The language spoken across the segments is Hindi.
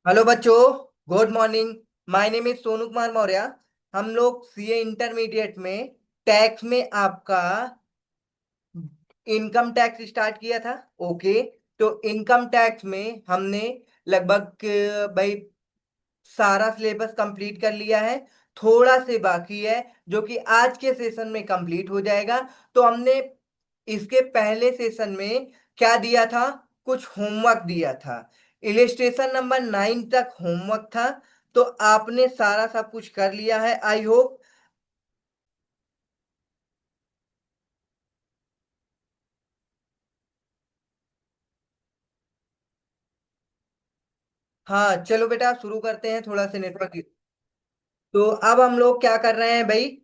हेलो बच्चों। Good morning. My name is Sonu Kumar Maurya. हम लोग सीए इंटरमीडिएट में टैक्स में आपका इनकम टैक्स स्टार्ट किया था। ओके। तो इनकम टैक्स में हमने लगभग भाई सारा सिलेबस कंप्लीट कर लिया है। थोड़ा से बाकी है जो कि आज के सेशन में कंप्लीट हो जाएगा। तो हमने इसके पहले सेशन में क्या दिया था, कुछ होमवर्क दिया था। इलिस्ट्रेशन नंबर 9 तक होमवर्क था। तो आपने सारा सब कुछ कर लिया है, आई होप। हाँ चलो बेटा शुरू करते हैं, थोड़ा सा नेटवर्क। तो अब हम लोग क्या कर रहे हैं भाई।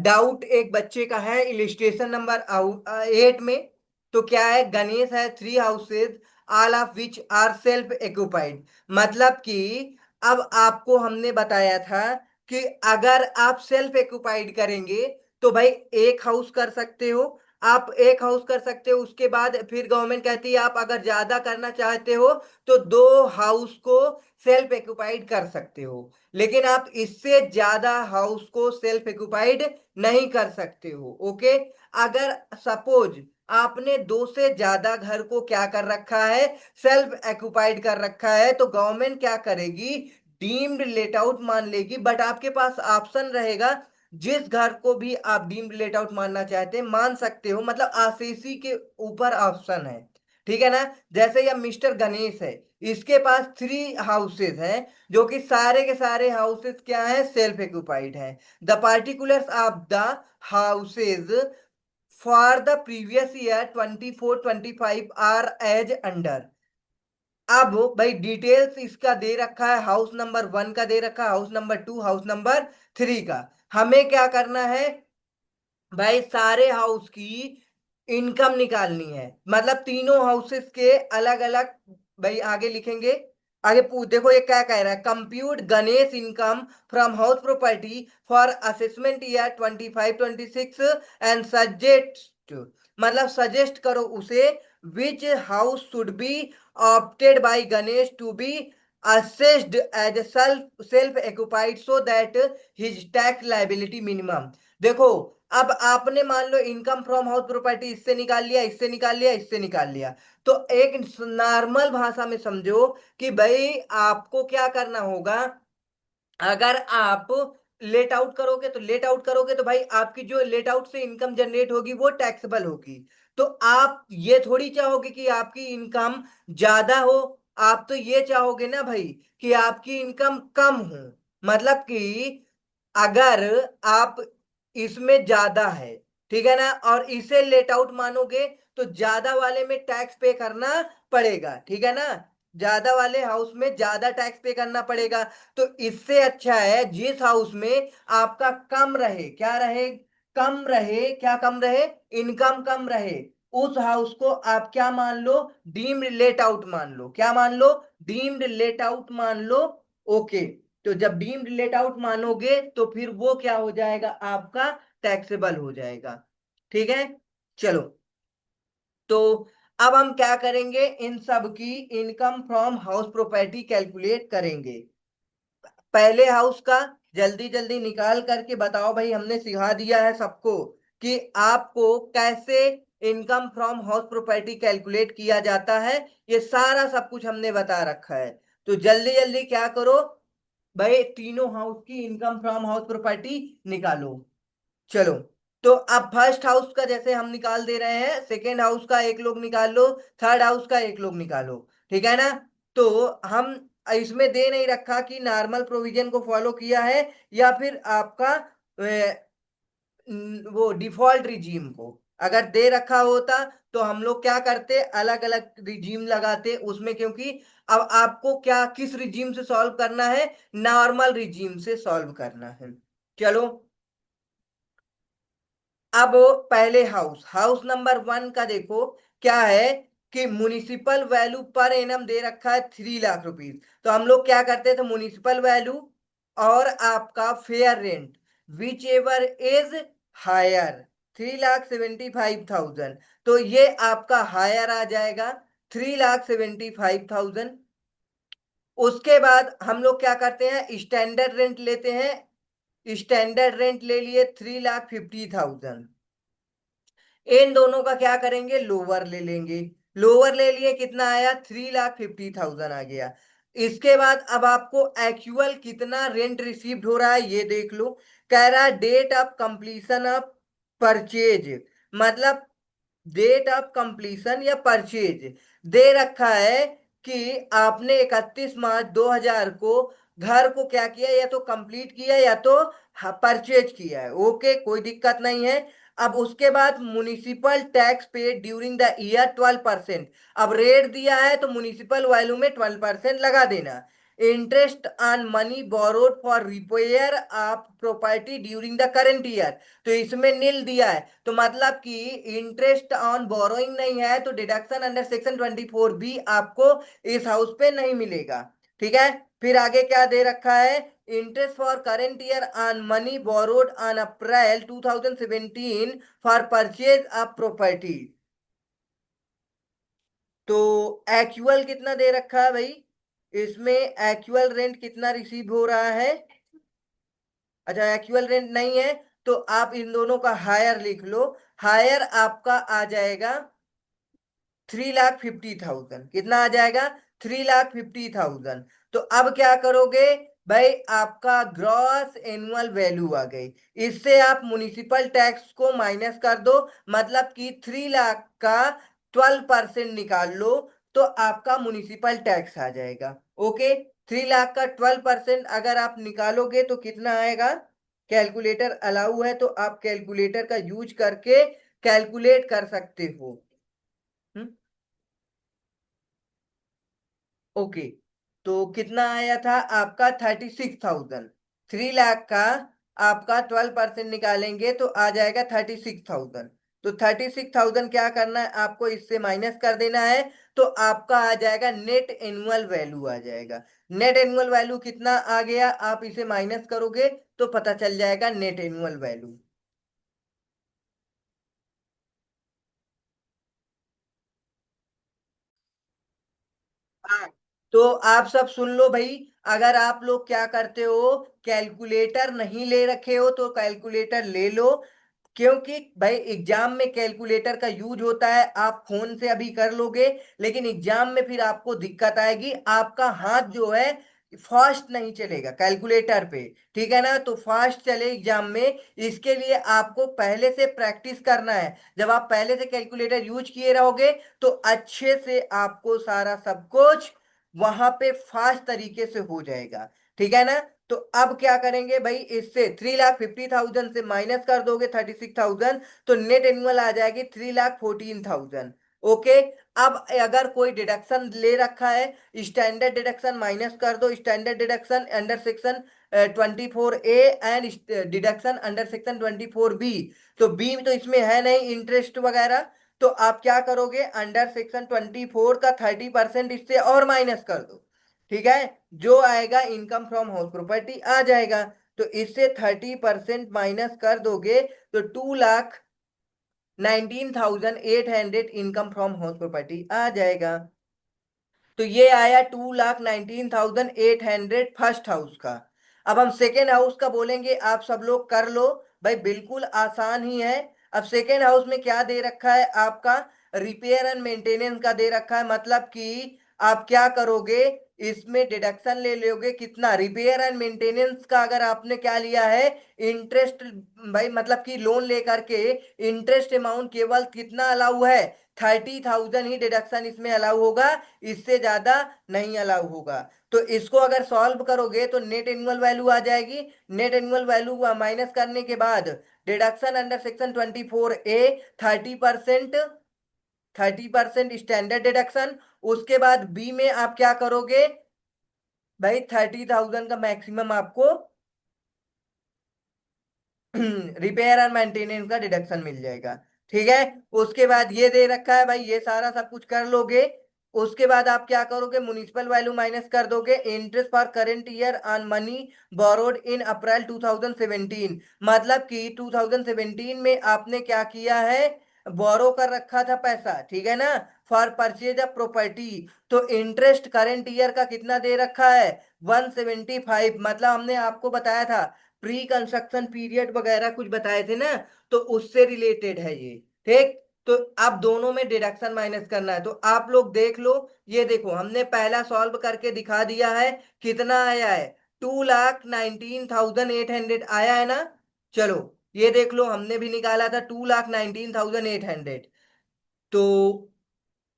डाउट एक बच्चे का है इलिस्ट्रेशन नंबर 8 में। तो क्या है, गणेश है 3 houses, all of which are self occupied. मतलब कि अब आपको हमने बताया था कि अगर आप सेल्फ एक्यूपाइड करेंगे तो भाई एक हाउस कर सकते हो। आप एक हाउस कर सकते हो, उसके बाद फिर गवर्नमेंट कहती है आप अगर ज्यादा करना चाहते हो तो 2 हाउस को सेल्फ एक्यूपाइड कर सकते हो। लेकिन आप इससे ज्यादा हाउस को सेल्फ एक्यूपाइड नहीं कर सकते हो। ओके। अगर सपोज आपने 2 से ज्यादा घर को क्या कर रखा है, सेल्फ एक्यूपाइड कर रखा है, तो गवर्नमेंट क्या करेगी, डीम्ड लेट आउट मान लेगी। बट आपके पास ऑप्शन रहेगा, जिस घर को भी आप डीम्ड लेट आउट मानना चाहते हैं मान सकते हो, मतलब आरसीसी के ऊपर ऑप्शन है। ठीक है ना। जैसे ये मिस्टर गणेश है, इसके पास 3 हाउसेज हैं जो कि सारे के सारे हाउसेस क्या है, सेल्फ एक्यूपाइड हैं। The particulars of the houses for the previous year 24-25 are as under. अब भाई डिटेल्स इसका दे रखा है, हाउस नंबर 1 का दे रखा है, हाउस नंबर 2, हाउस नंबर 3 का। हमें क्या करना है भाई, सारे हाउस की इनकम निकालनी है। मतलब तीनों हाउसेस के अलग अलग भाई आगे लिखेंगे। आगे देखो ये क्या कह रहा है, compute Ganesh income from house property for assessment year 25-26 and suggest, मतलब सजेस्ट करो उसे which house should be opted by Ganesh to be assessed as a self occupied so that his tax liability minimum। देखो, अब आपने मान low income from house property इससे निकाल लिया, इससे निकाल लिया, इससे निकाल लिया। तो एक नॉर्मल भाषा में समझो कि भाई आपको क्या करना होगा। अगर आप लेट आउट करोगे तो भाई आपकी जो लेट आउट से इनकम जनरेट होगी वो टैक्सेबल होगी। तो आप ये थोड़ी चाहोगे कि आपकी इनकम ज्यादा हो। आप तो ये चाहोगे ना भाई कि आपकी इनकम कम हो। मतलब कि अगर आप इसमें ज्यादा है, ठीक है ना, और इसे लेट आउट मानोगे तो ज्यादा वाले में टैक्स पे करना पड़ेगा। ठीक है ना, ज्यादा वाले हाउस में ज्यादा टैक्स पे करना पड़ेगा। तो इससे अच्छा है जिस हाउस में आपका कम रहे, क्या रहे, कम रहे, क्या कम रहे, इनकम कम रहे, उस हाउस को आप क्या मान लो, डीम्ड लेट आउट मान लो। क्या मान लो, डीम्ड लेट आउट मान लो। ओके। तो जब डीम्ड लेट आउट मानोगे तो फिर वो क्या हो जाएगा, आपका टैक्सेबल हो जाएगा। ठीक है। चलो, तो अब हम क्या करेंगे, इन सब की income from house property calculate करेंगे। पहले हाउस का जल्दी जल्दी निकाल करके बताओ भाई, हमने सिखा दिया है सबको कि आपको कैसे income from house property calculate किया जाता है। ये सारा सब कुछ हमने बता रखा है। तो जल्दी जल्दी क्या करो भाई, तीनों हाउस की इनकम फ्रॉम हाउस प्रॉपर्टी निकालो। चलो, तो अब फर्स्ट हाउस का जैसे हम निकाल दे रहे हैं, सेकेंड हाउस का एक लोग निकाल लो, थर्ड हाउस का एक लोग निकालो। ठीक है ना। तो हम इसमें दे नहीं रखा कि नॉर्मल प्रोविजन को फॉलो किया है या फिर आपका वो डिफॉल्ट रिजीम को। अगर दे रखा होता तो हम लोग क्या करते, अलग अलग रिजीम लगाते उसमें, क्योंकि अब आपको क्या किस रिजीम से सॉल्व करना है, नॉर्मल रिजीम से सॉल्व करना है। चलो, अब पहले हाउस हाउस नंबर 1 का देखो क्या है कि म्युनिसिपल वैल्यू पर एनम दे रखा है 3 लाख रुपीज। तो हम लोग क्या करते थे, म्युनिसिपल वैल्यू और आपका fair rent whichever is higher, 3,75,000। तो ये आपका हायर आ जाएगा, 3,75,000। उसके बाद हम लोग क्या करते हैं, स्टैंडर्ड रेंट लेते हैं। स्टैंडर्ड रेंट ले लिए 3,50,000। इन दोनों का क्या करेंगे, लोअर ले लेंगे। लोअर ले लिए, कितना आया, 3,50,000 आ गया। इसके बाद अब आपको एक्चुअल कितना रेंट रिसीव्ड हो रहा है ये देख लो। कह रहा है date of completion of purchase, मतलब डेट ऑफ कंप्लीशन या परचेज दे रखा है कि आपने 31 मार्च 2000 को घर को क्या किया, या तो कंप्लीट किया या तो परचेज किया है। ओके, कोई दिक्कत नहीं है। अब उसके बाद municipal tax paid during the year 12%। अब रेट दिया है तो म्युनिसिपल वैल्यू में 12% लगा देना। Interest on money borrowed for repair of property during the current year, तो इसमें नील दिया है, तो मतलब कि इंटरेस्ट ऑन बोरोइंग नहीं है, तो डिडक्शन अंडर सेक्शन 24 भी आपको इस हाउस पे नहीं मिलेगा। ठीक है। फिर आगे क्या दे रखा है, interest for current year on money borrowed on April 2017 for purchase of property. तो एक्चुअल कितना दे रखा है भाई, इसमें एक्चुअल रेंट कितना रिसीव हो रहा है। अच्छा, एक्चुअल रेंट नहीं है, तो आप इन दोनों का हायर लिख लो। हायर आपका आ जाएगा 3,50,000। कितना आ जाएगा, 3,50,000। तो अब क्या करोगे भाई, आपका ग्रॉस एनुअल वैल्यू आ गई। इससे आप म्युनिसिपल टैक्स को माइनस कर दो, मतलब कि 3 लाख का 12% निकाल लो, तो आपका म्युनिसिपल टैक्स आ जाएगा। ओके, 3 लाख का 12% अगर आप निकालोगे तो कितना आएगा। कैलकुलेटर अलाउ है तो आप कैलकुलेटर का यूज करके कैलकुलेट कर सकते हो। हम्म। ओके, तो कितना आया था आपका, 36,000। 3 लाख का आपका 12% निकालेंगे तो आ जाएगा 36,000। तो 36,000 क्या करना है आपको, इससे माइनस कर देना है, तो आपका आ जाएगा नेट एनुअल वैल्यू आ जाएगा। नेट एनुअल वैल्यू कितना आ गया, आप इसे माइनस करोगे तो पता चल जाएगा नेट एनुअल वैल्यू। हाँ, तो आप सब सुन लो भाई। अगर आप लोग क्या करते हो, कैलकुलेटर नहीं ले रखे हो तो कैलकुलेटर ले लो, क्योंकि भाई एग्जाम में कैलकुलेटर का यूज होता है। आप फोन से अभी कर लोगे, लेकिन एग्जाम में फिर आपको दिक्कत आएगी, आपका हाथ जो है फास्ट नहीं चलेगा कैलकुलेटर पे। ठीक है ना, तो फास्ट चले एग्जाम में, इसके लिए आपको पहले से प्रैक्टिस करना है। जब आप पहले से कैलकुलेटर यूज किए रहोगे तो अच्छे से आपको सारा सब कुछ वहां पे फास्ट तरीके से हो जाएगा। ठीक है ना, तो अब क्या करेंगे भाई, इससे 3,50,000 से माइनस कर दोगे 36,000, तो नेट एनुअल आ जाएगी 3,14,000। ओके। अब अगर कोई डिडक्शन ले रखा है, स्टैंडर्ड डिडक्शन माइनस कर दो। Standard deduction under section 24A and deduction under section 24B। तो बी तो इसमें है नहीं इंटरेस्ट वगैरह, तो आप क्या करोगे, अंडर सेक्शन 24 का 30% इससे और माइनस कर दो। ठीक है, जो आएगा इनकम फ्रॉम हाउस प्रॉपर्टी आ जाएगा। तो इससे 30% माइनस कर दोगे तो 2,19,800 इनकम फ्रॉम हाउस प्रॉपर्टी आ जाएगा। तो ये आया 2,19,800 फर्स्ट हाउस का। अब हम सेकेंड हाउस का बोलेंगे, आप सब लोग कर लो भाई, बिल्कुल आसान ही है। अब सेकेंड हाउस में क्या दे रखा है आपका, रिपेयर एंड मेंटेनेंस का दे रखा है, मतलब कि आप क्या करोगे, इसमें डिडक्शन ले लोगे कितना, रिपेयर एंड मेंटेनेंस का अगर आपने क्या लिया है, इंटरेस्ट, भाई मतलब कि लोन लेकर के इंटरेस्ट अमाउंट केवल कितना अलाउ है, 30,000 ही डिडक्शन इसमें अलाउ होगा, इससे ज्यादा नहीं अलाउ होगा। तो इसको अगर सॉल्व करोगे तो नेट एनुअल वैल्यू आ जाएगी। नेट एनुअल वैल्यू माइनस करने के बाद deduction under section 24A 30%, 30% standard deduction. उसके बाद बी में आप क्या करोगे भाई, 30,000 का मैक्सिमम आपको रिपेयर और मेंटेनेंस का डिडक्शन मिल जाएगा। ठीक है, उसके बाद ये दे रखा है भाई, ये सारा सब कुछ कर लोगे। उसके बाद आप क्या करोगे, म्युनिसिपल वैल्यू माइनस कर दोगे, interest for current year on money borrowed in April 2017, मतलब कि 2017 में आपने क्या किया है, बोरो कर रखा था पैसा, ठीक है ना, फॉर परचेज ऑफ प्रॉपर्टी। तो इंटरेस्ट करंट ईयर का कितना दे रखा है? 175। मतलब हमने आपको बताया था, प्री कंस्ट्रक्शन पीरियड वगैरह कुछ बताए थे ना, तो उससे रिलेटेड है ये। ठीक। तो अब दोनों में डिडक्शन माइनस करना है, तो आप लोग देख लो। ये देखो, हमने पहला सॉल्व करके दिखा दिया है। कितना आया है? 2,19,800 आया है ना। चलो, ये देख लो, हमने भी निकाला था 2,19,800। तो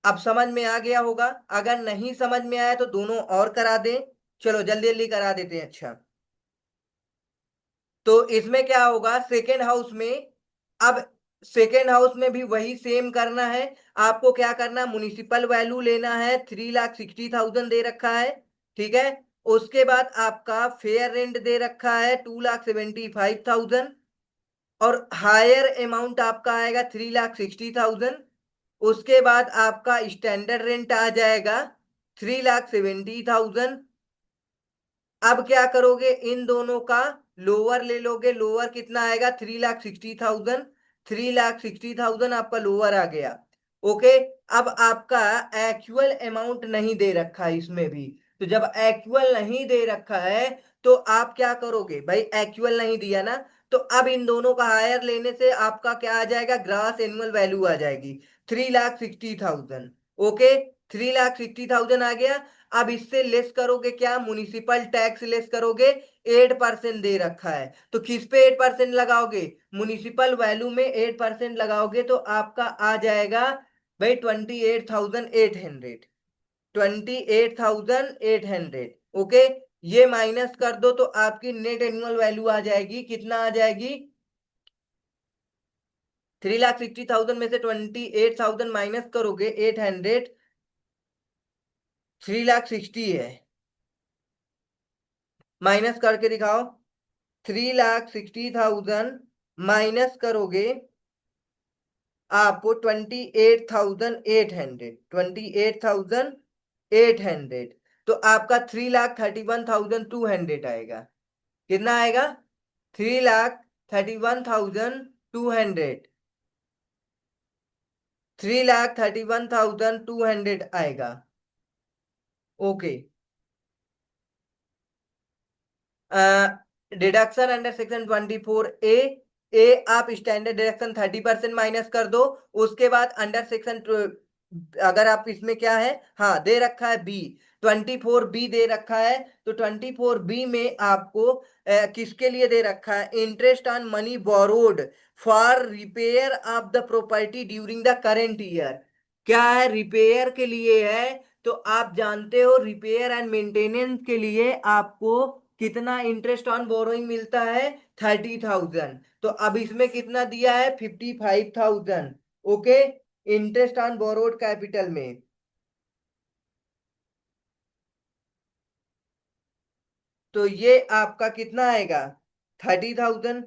अब समझ में आ गया होगा। अगर नहीं समझ में आया तो दोनों और करा दें। चलो जल्दी जल्दी करा देते हैं। अच्छा, तो इसमें क्या होगा सेकेंड हाउस में? अब सेकेंड हाउस में भी वही सेम करना है। आपको क्या करना, म्युनिसिपल वैल्यू लेना है, 3,60,000 दे रखा है। ठीक है। उसके बाद आपका फेयर रेंट दे रखा है 2,75,000। और हायर अमाउंट आपका आएगा 3,60,000। उसके बाद आपका स्टैंडर्ड रेंट आ जाएगा 3,70,000। अब क्या करोगे, इन दोनों का लोअर ले लोगे। लोअर कितना आएगा? 3,60,000। 3,60,000 आपका लोअर आ गया। ओके। अब आपका एक्चुअल अमाउंट नहीं दे रखा है इसमें भी। तो जब एक्चुअल नहीं दे रखा है, तो आप क्या करोगे भाई? एक्चुअल नहीं दिया ना, तो अब इन दोनों का हायर लेने से आपका क्या आ जाएगा? ग्रास एनुअल वैल्यू आ जाएगी 3,60,000। ओके। 3,60,000 आ गया। अब इससे लेस करोगे क्या? म्युनिसिपल टैक्स लेस करोगे। 8% दे रखा है, तो किस पे 8% लगाओगे? म्युनिसिपल वैल्यू में 8% लगाओगे, तो आपका आ जाएगा भाई 28,800। 28,800। ओके। ये माइनस कर दो तो आपकी नेट एनुअल वैल्यू आ जाएगी। कितना आ जाएगी? 3,60,000 में से 28,000 माइनस करोगे 800, 3,60,000 है। माइनस करके दिखाओ। 3,60,000 माइनस करोगे, आपको 28,800, 28,800। तो आपका 3,31,200 आएगा। कितना आएगा? 3,31,200। 3,31,200 आएगा। Okay. Deduction under section 24A। ए आप स्टैंडर्ड डिडक्शन 30% माइनस कर दो। उसके बाद अंडर सेक्शन, अगर आप इसमें क्या है, हाँ दे रखा है बी, 24B दे रखा है। तो 24B में आपको किसके लिए दे रखा है? Interest on money borrowed for repair of the property during the current year. क्या है? रिपेयर के लिए है। तो आप जानते हो रिपेयर एंड मेंटेनेंस के लिए आपको कितना इंटरेस्ट ऑन बोरोइंग मिलता है? 30,000। तो अब इसमें कितना दिया है? 55,000। Okay. Interest on borrowed capital में। तो ये आपका कितना आएगा? 30,000।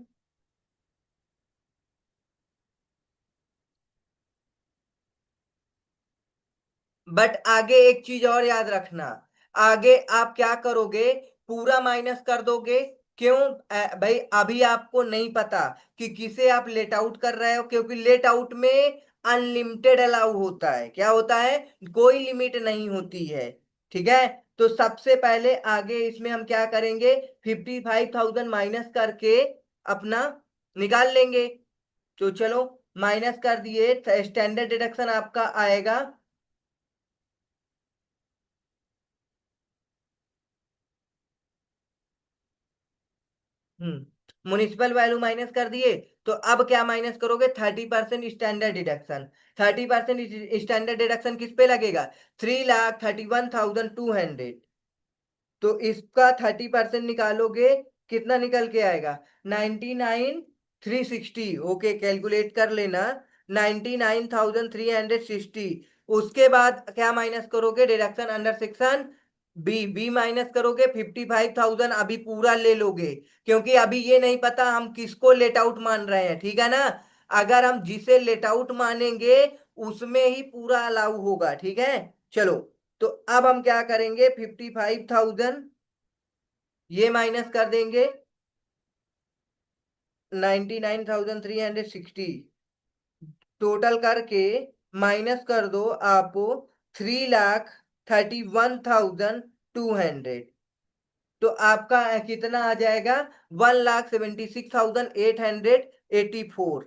बट आगे एक चीज और याद रखना। आगे आप क्या करोगे? पूरा माइनस कर दोगे। क्यों? भाई अभी आपको नहीं पता कि किसे आप लेट आउट कर रहे हो, क्योंकि लेट आउट में अनलिमिटेड अलाउ होता है। क्या होता है? कोई लिमिट नहीं होती है। ठीक है। तो सबसे पहले आगे इसमें हम क्या करेंगे? 55,000 माइनस करके अपना निकाल लेंगे। तो चलो, माइनस कर दिए। स्टैंडर्ड डिडक्शन आपका आएगा। म्युनिसिपल वैल्यू माइनस कर दिए। तो अब क्या माइनस करोगे? 30% स्टैंडर्ड डिडक्शन। 30% स्टैंडर्ड डिडक्शन किस पे लगेगा? 3,31,200। तो इसका 30% निकालोगे, कितना निकल के आएगा? 99,360। ओके, कैलकुलेट कर लेना। 99,360। उसके बाद क्या माइनस करोगे? Deduction under section B. B minus करोगे 55,000। अभी पूरा ले लोगे, क्योंकि अभी ये नहीं पता हम किसको लेट आउट मान रहे हैं। ठीक है ना। अगर हम जिसे लेट आउट मानेंगे उसमें ही पूरा अलाउ होगा। ठीक है। चलो, तो अब हम क्या करेंगे? 55,000 ये माइनस कर देंगे 99,360। टोटल करके माइनस कर दो आप 3,31,200। तो आपका कितना आ जाएगा? 1,76,884।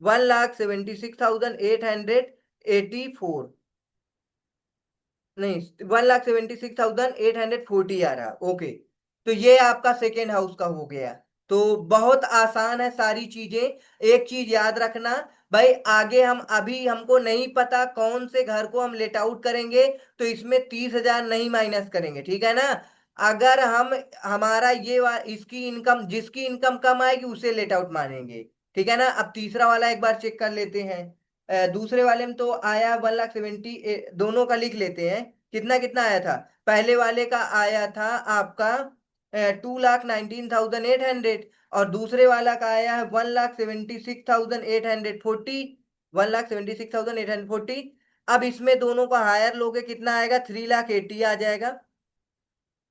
1,76,884 नहीं, 1,76,840 आ रहा। ओके, तो ये आपका सेकेंड हाउस का हो गया। तो बहुत आसान है सारी चीजें। एक चीज याद रखना भाई, आगे हम अभी हमको नहीं पता कौन से घर को हम लेट आउट करेंगे, तो इसमें 30,000 नहीं माइनस करेंगे, ठीक है ना। अगर हम हमारा इसकी इनकम, जिसकी इनकम कम आएगी उसे लेट आउट मानेंगे, ठीक है ना। अब तीसरा वाला एक बार चेक कर लेते हैं। दूसरे वाले में तो आया 1,70,000, दोनों का लिख लेते हैं। कितना कितना आया था? पहले वाले का आया था आपका 2,19,800, और दूसरे वाला का आया है 1,76,840। 1,76,840। अब इसमें दोनों का हायर लोगे कितना आएगा? 3,80,000 आ जाएगा।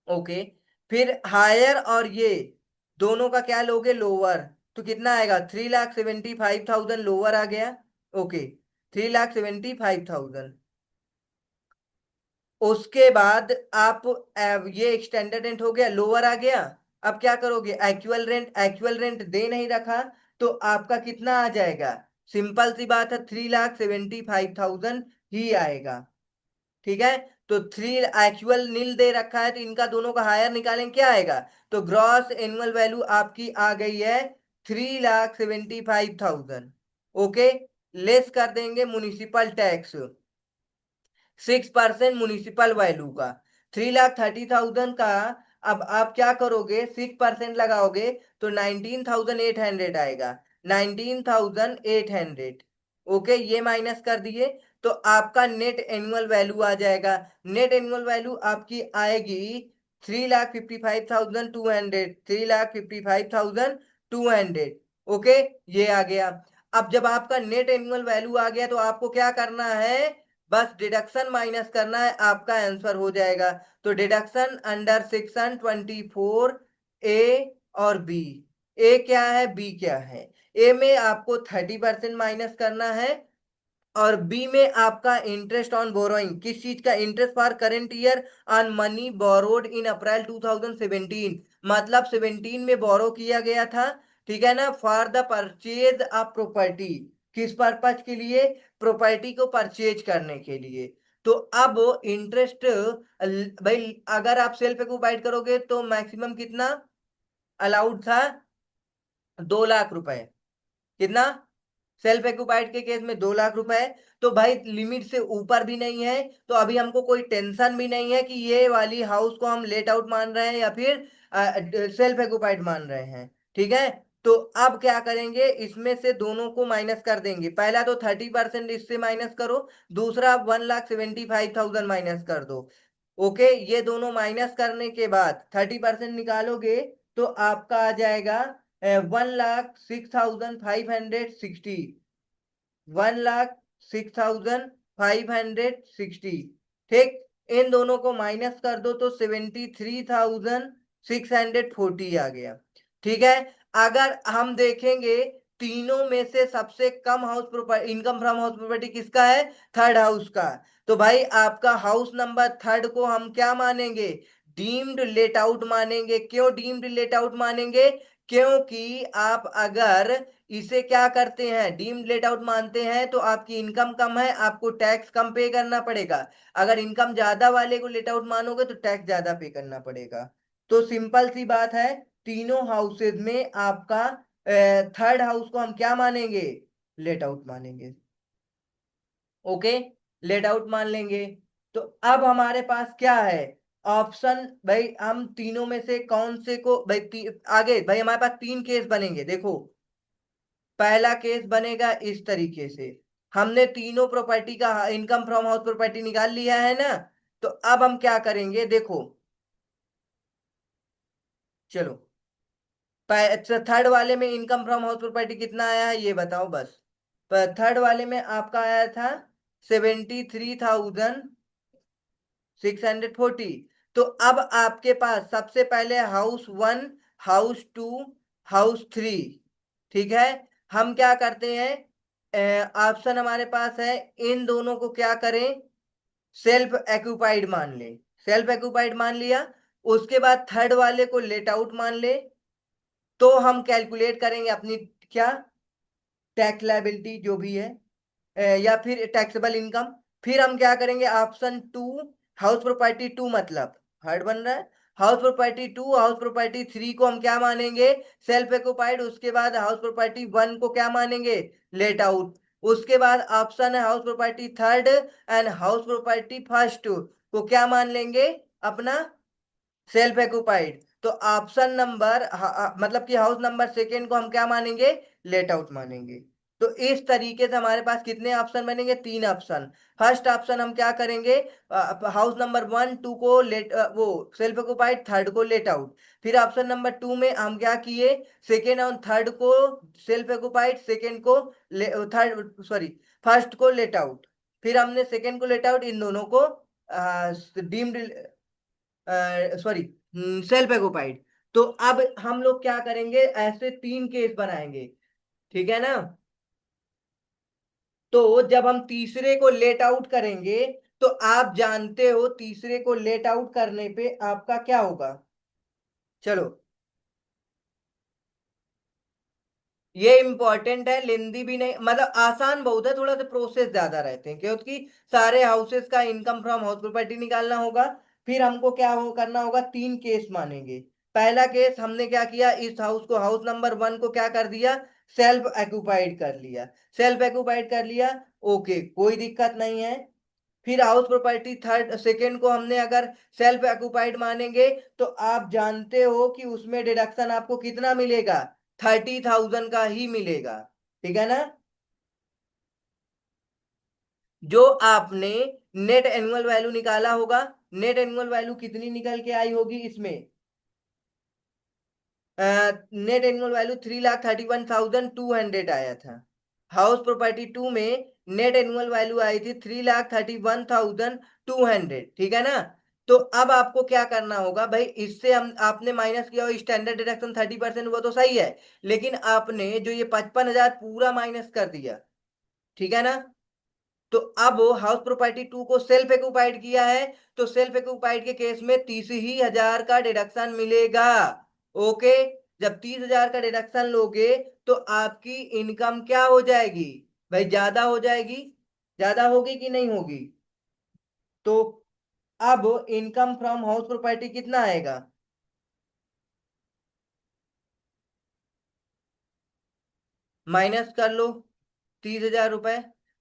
ओके, फिर हायर और ये दोनों का क्या लोगे? लोअर। तो कितना आएगा? 3,75,000 लोअर आ गया। ओके, 3,75,000। उसके बाद आप ये एक्सटेंडेड रेंट हो गया, लोअर आ गया। अब क्या करोगे? एक्चुअल रेंट, एक्चुअल रेंट दे नहीं रखा, तो आपका कितना आ जाएगा? सिंपल सी बात है, 3,75,000 ही आएगा, ठीक है। तो थ्री एक्चुअल नील दे रखा है, तो इनका दोनों का हायर निकालेंगे, क्या आएगा? तो ग्रॉस एनुअल वैल्यू आपकी आ गई है 3,75,000। ओके, लेस कर देंगे म्युनिसिपल टैक्स, 6% म्युनिसिपल वैल्यू का, 3,30,000 का। अब आप क्या करोगे? 6% लगाओगे तो 19,800 आएगा। 19,800। ओके, ये माइनस कर दिए, तो आपका नेट एनुअल वैल्यू आ जाएगा। नेट एनुअल वैल्यू आपकी आएगी 3,55,200। 3,55,200। ओके, ये आ गया। अब जब आपका नेट एनुअल वैल्यू आ गया, तो आपको क्या करना है? बस डिडक्शन माइनस करना है, आपका आंसर हो जाएगा। तो डिडक्शन अंडर सेक्शन 24 ए और बी। ए क्या है, बी क्या है? ए में आपको 30% माइनस करना है, और बी में आपका इंटरेस्ट ऑन बोरोइंग, किस चीज का? Interest for current year on money borrowed in April 2017। मतलब 17 में बोरो किया गया था, ठीक है ना, for the purchase of property. किस पर्पज के लिए? प्रॉपर्टी को परचेज करने के लिए। तो अब इंटरेस्ट भाई, अगर आप सेल्फ ऑक्युपाइड करोगे तो मैक्सिमम कितना अलाउड था? 2 लाख रुपए। कितना? सेल्फ एक्युपाइड के केस में 2 लाख रुपए। तो भाई लिमिट से ऊपर भी नहीं है, तो अभी हमको कोई टेंशन भी नहीं है कि ये वाली हाउस को हम लेट आउट मान रहे हैं या फिर सेल्फ एक्युपाइड मान रहे हैं, ठीक है। तो अब क्या करेंगे? इसमें से दोनों को माइनस कर देंगे। पहला तो 30% इससे माइनस करो, दूसरा 1,75,000 माइनस कर दो। ओके, ये दोनों माइनस करने के बाद 30% निकालोगे, तो आपका आ जाएगा 1,06,560। 1,06,560, ठीक। इन दोनों को माइनस कर दो तो 73,640 आ गया, ठीक है। अगर हम देखेंगे तीनों में से सबसे कम house property, income from house property किसका है? थर्ड हाउस का। तो भाई आपका हाउस नंबर थर्ड को हम क्या मानेंगे? डीम्ड लेट आउट मानेंगे। क्यों डीम्ड लेट आउट मानेंगे? क्योंकि आप अगर इसे क्या करते हैं, डीम्ड लेट आउट मानते हैं, तो आपकी इनकम कम है, आपको टैक्स कम पे करना पड़ेगा। अगर इनकम ज्यादा वाले को लेट आउट मानोगे तो टैक्स ज्यादा पे करना पड़ेगा। तो सिंपल सी बात है, तीनों हाउसेज में आपका थर्ड हाउस को हम क्या मानेंगे? लेट आउट मानेंगे। ओके, लेट आउट मान लेंगे। तो अब हमारे पास क्या है ऑप्शन? भाई हम तीनों में से कौन से को भाई आगे भाई हमारे पास तीन केस बनेंगे, देखो। पहला केस बनेगा इस तरीके से, हमने तीनों प्रॉपर्टी का इनकम फ्रॉम हाउस प्रॉपर्टी निकाल लिया है ना। तो अब हम क्या करेंगे, देखो। चलो, थर्ड वाले में इनकम फ्रॉम हाउस प्रॉपर्टी कितना आया है ये बताओ बस। पर थर्ड वाले में आपका आया था 73,640। तो अब आपके पास सबसे पहले house one, house two, house three, ठीक है। हम क्या करते हैं? ऑप्शन हमारे पास है, इन दोनों को क्या करें, सेल्फ एक्यूपाइड मान ले। सेल्फ एक्यूपाइड मान लिया, उसके बाद थर्ड वाले को लेट आउट मान ले। तो हम कैलकुलेट करेंगे अपनी क्या, टैक्स लायबिलिटी जो भी है, या फिर टैक्सेबल इनकम। फिर हम क्या करेंगे, option two, house property two मतलब हार्ड बन रहा है। House property two, house property three को हम क्या मानेंगे, सेल्फ एक्यूपाइड। उसके बाद हाउस प्रॉपर्टी वन को क्या मानेंगे, लेट आउट। उसके बाद ऑप्शन है house property third and house property first को क्या मान लेंगे अपना, सेल्फ एक्यूपाइड। तो ऑप्शन नंबर मतलब कि हाउस नंबर सेकेंड को हम क्या मानेंगे, लेट आउट मानेंगे। तो इस तरीके से हमारे पास कितने ऑप्शन बनेंगे, तीन ऑप्शन। फर्स्ट ऑप्शन हम क्या करेंगे, हाउस नंबर वन टू को वो सेल्फ ऑक्युपाइड, थर्ड को लेट आउट। फिर ऑप्शन नंबर टू में हम क्या किए, सेकेंड और थर्ड को सेल्फ ऑक्युपाइड, सेकेंड को थर्ड सॉरी फर्स्ट को लेट आउट। फिर हमने सेकेंड को लेट आउट, इन दोनों को डीम्ड सॉरी सेल्फ ऑक्युपाइड। तो अब हम लोग क्या करेंगे, ऐसे तीन केस बनाएंगे, ठीक है ना। तो जब हम तीसरे को लेट आउट करेंगे, तो आप जानते हो तीसरे को लेट आउट करने पे आपका क्या होगा। चलो, ये इंपॉर्टेंट है, लेंदी भी नहीं, मतलब आसान बहुत है, थोड़ा सा प्रोसेस ज्यादा रहते हैं क्योंकि सारे हाउसेस का इनकम फ्रॉम हाउस प्रॉपर्टी निकालना होगा। फिर हमको क्या हो करना होगा, तीन केस मानेंगे। पहला केस हमने क्या किया, इस हाउस को, हाउस नंबर वन को क्या कर दिया, सेल्फ एक्यूपाइड कर लिया। सेल्फ एक्यूपाइड कर लिया, ओके, कोई दिक्कत नहीं है। फिर हाउस प्रॉपर्टी थर्ड सेकेंड को हमने अगर सेल्फ ऑक्युपाइड मानेंगे, तो आप जानते हो कि उसमें डिडक्शन आपको कितना मिलेगा, 30,000 का ही मिलेगा, ठीक है ना। जो आपने नेट एनुअल वैल्यू निकाला होगा, नेट एनुअल वैल्यू कितनी निकल के आई होगी इसमें, नेट एनुअल वैल्यू 3,31,200 आया था। हाउस प्रॉपर्टी टू में नेट एनुअल वैल्यू आई थी 3,31,200, ठीक है ना। तो अब आपको क्या करना होगा भाई, इससे हम आपने माइनस किया हो स्टैंडर्ड डिडक्शन 30%, वो तो सही है। लेकिन आपने जो ये 55,000 पूरा माइनस कर दिया, ठीक है ना। तो अब हाउस प्रॉपर्टी टू को सेल्फ एक्यूपाइड किया है, तो सेल्फ एक्यूपाइड के केस में 30,000 का डिडक्शन मिलेगा। ओके, जब 30,000 का डिडक्शन लोगे, तो आपकी इनकम क्या हो जाएगी भाई, ज्यादा हो जाएगी। ज्यादा होगी कि नहीं होगी। तो अब इनकम फ्रॉम हाउस प्रॉपर्टी कितना आएगा, माइनस कर लो 30,000 रुपए।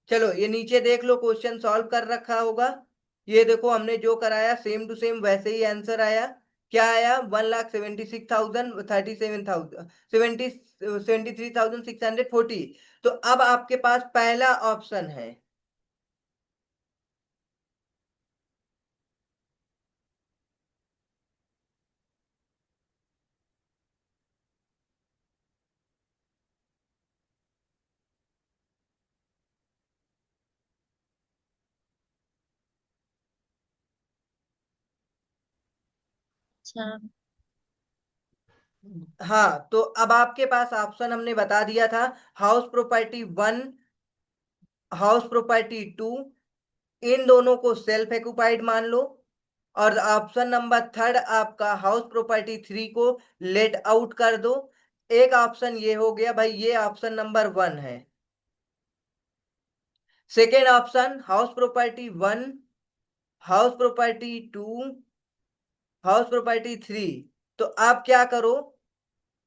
चलो ये नीचे देख लो, क्वेश्चन सॉल्व कर रखा होगा। ये देखो हमने जो कराया सेम टू सेम वैसे ही आंसर आया। क्या आया, 1,76,037 73,640। तो अब आपके पास पहला ऑप्शन है। अच्छा। हाँ, तो अब आपके पास ऑप्शन हमने बता दिया था, house property one, house property two, इन दोनों को सेल्फ एक्यूपाइड मान लो। और ऑप्शन नंबर थर्ड आपका हाउस प्रॉपर्टी थ्री को लेट आउट कर दो। एक ऑप्शन ये हो गया भाई, ये ऑप्शन नंबर वन है। Second option house property one, house property two, house property three. तो आप क्या करो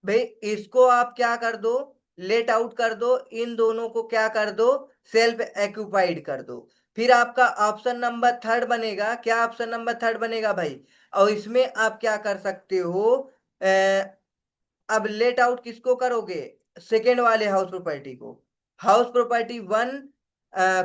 भाई, इसको आप क्या कर दो, लेट आउट कर दो, इन दोनों को क्या कर दो, सेल्फ एक्यूपाइड कर दो। फिर आपका ऑप्शन नंबर थर्ड बनेगा, क्या ऑप्शन नंबर थर्ड बनेगा भाई, और इसमें आप क्या कर सकते हो, अब लेट आउट किसको करोगे, सेकेंड वाले हाउस प्रॉपर्टी को। हाउस प्रॉपर्टी वन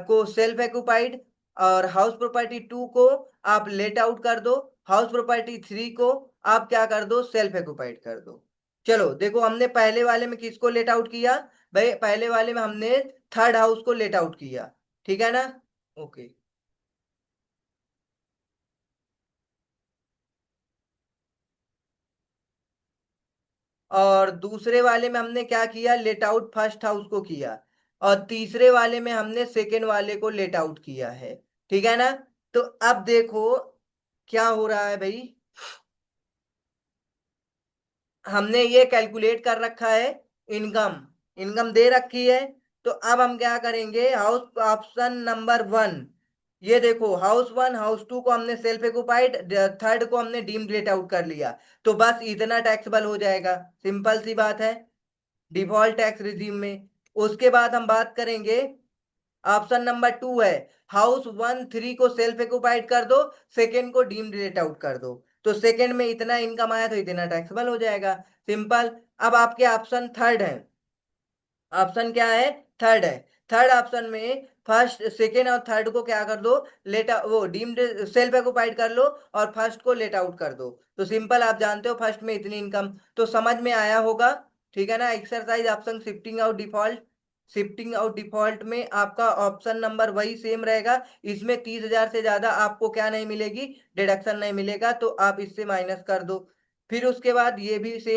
को सेल्फ एक्यूपाइड, और हाउस प्रॉपर्टी टू को आप लेट आउट कर दो, हाउस प्रॉपर्टी थ्री को आप क्या कर दो, सेल्फ एक्यूपाइड कर दो। चलो देखो, हमने पहले वाले में किसको लेट आउट किया भाई, पहले वाले में हमने थर्ड हाउस को लेट आउट किया, ठीक है ना। ओके। और दूसरे वाले में हमने क्या किया, लेट आउट फर्स्ट हाउस को किया। और तीसरे वाले में हमने सेकेंड वाले को लेट आउट किया है। ठीक है ना। तो अब देखो क्या हो रहा है भाई, हमने ये कैलकुलेट कर रखा है, इनकम, इनकम दे रखी है। तो अब हम क्या करेंगे, हाउस ऑप्शन नंबर वन, ये देखो हाउस वन हाउस टू को हमने सेल्फ ऑक्युपाइड, थर्ड को हमने डीम्ड लेट आउट कर लिया। तो बस इतना टैक्सेबल हो जाएगा, सिंपल सी बात है, डिफॉल्ट टैक्स रिजीम में। उसके बाद हम बात करेंगे, ऑप्शन नंबर टू है, हाउस वन थ्री को सेल्फ ऑक्युपाइड कर दो, सेकेंड को डीम्ड लेट आउट कर दो। तो सेकेंड में इतना इनकम आया तो इतना टैक्सेबल हो जाएगा, सिंपल। अब आपके ऑप्शन थर्ड है, ऑप्शन क्या है, थर्ड है। थर्ड ऑप्शन में फर्स्ट सेकेंड और थर्ड को क्या कर दो, लेट वो डीम्ड सेल्फ ऑक्युपाइड कर लो, और फर्स्ट को लेट आउट कर दो। तो सिंपल, आप जानते हो फर्स्ट में इतनी इनकम, तो समझ में आया होगा। ठीक है ना। Exercise option shifting out default, shifting out default में आपका ऑप्शन नंबर वही सेम रहेगा। इसमें 30,000 से ज्यादा आपको क्या नहीं मिलेगी, डिडक्शन नहीं मिलेगा, तो आप इससे माइनस कर दो। फिर उसके बाद ये भी सेम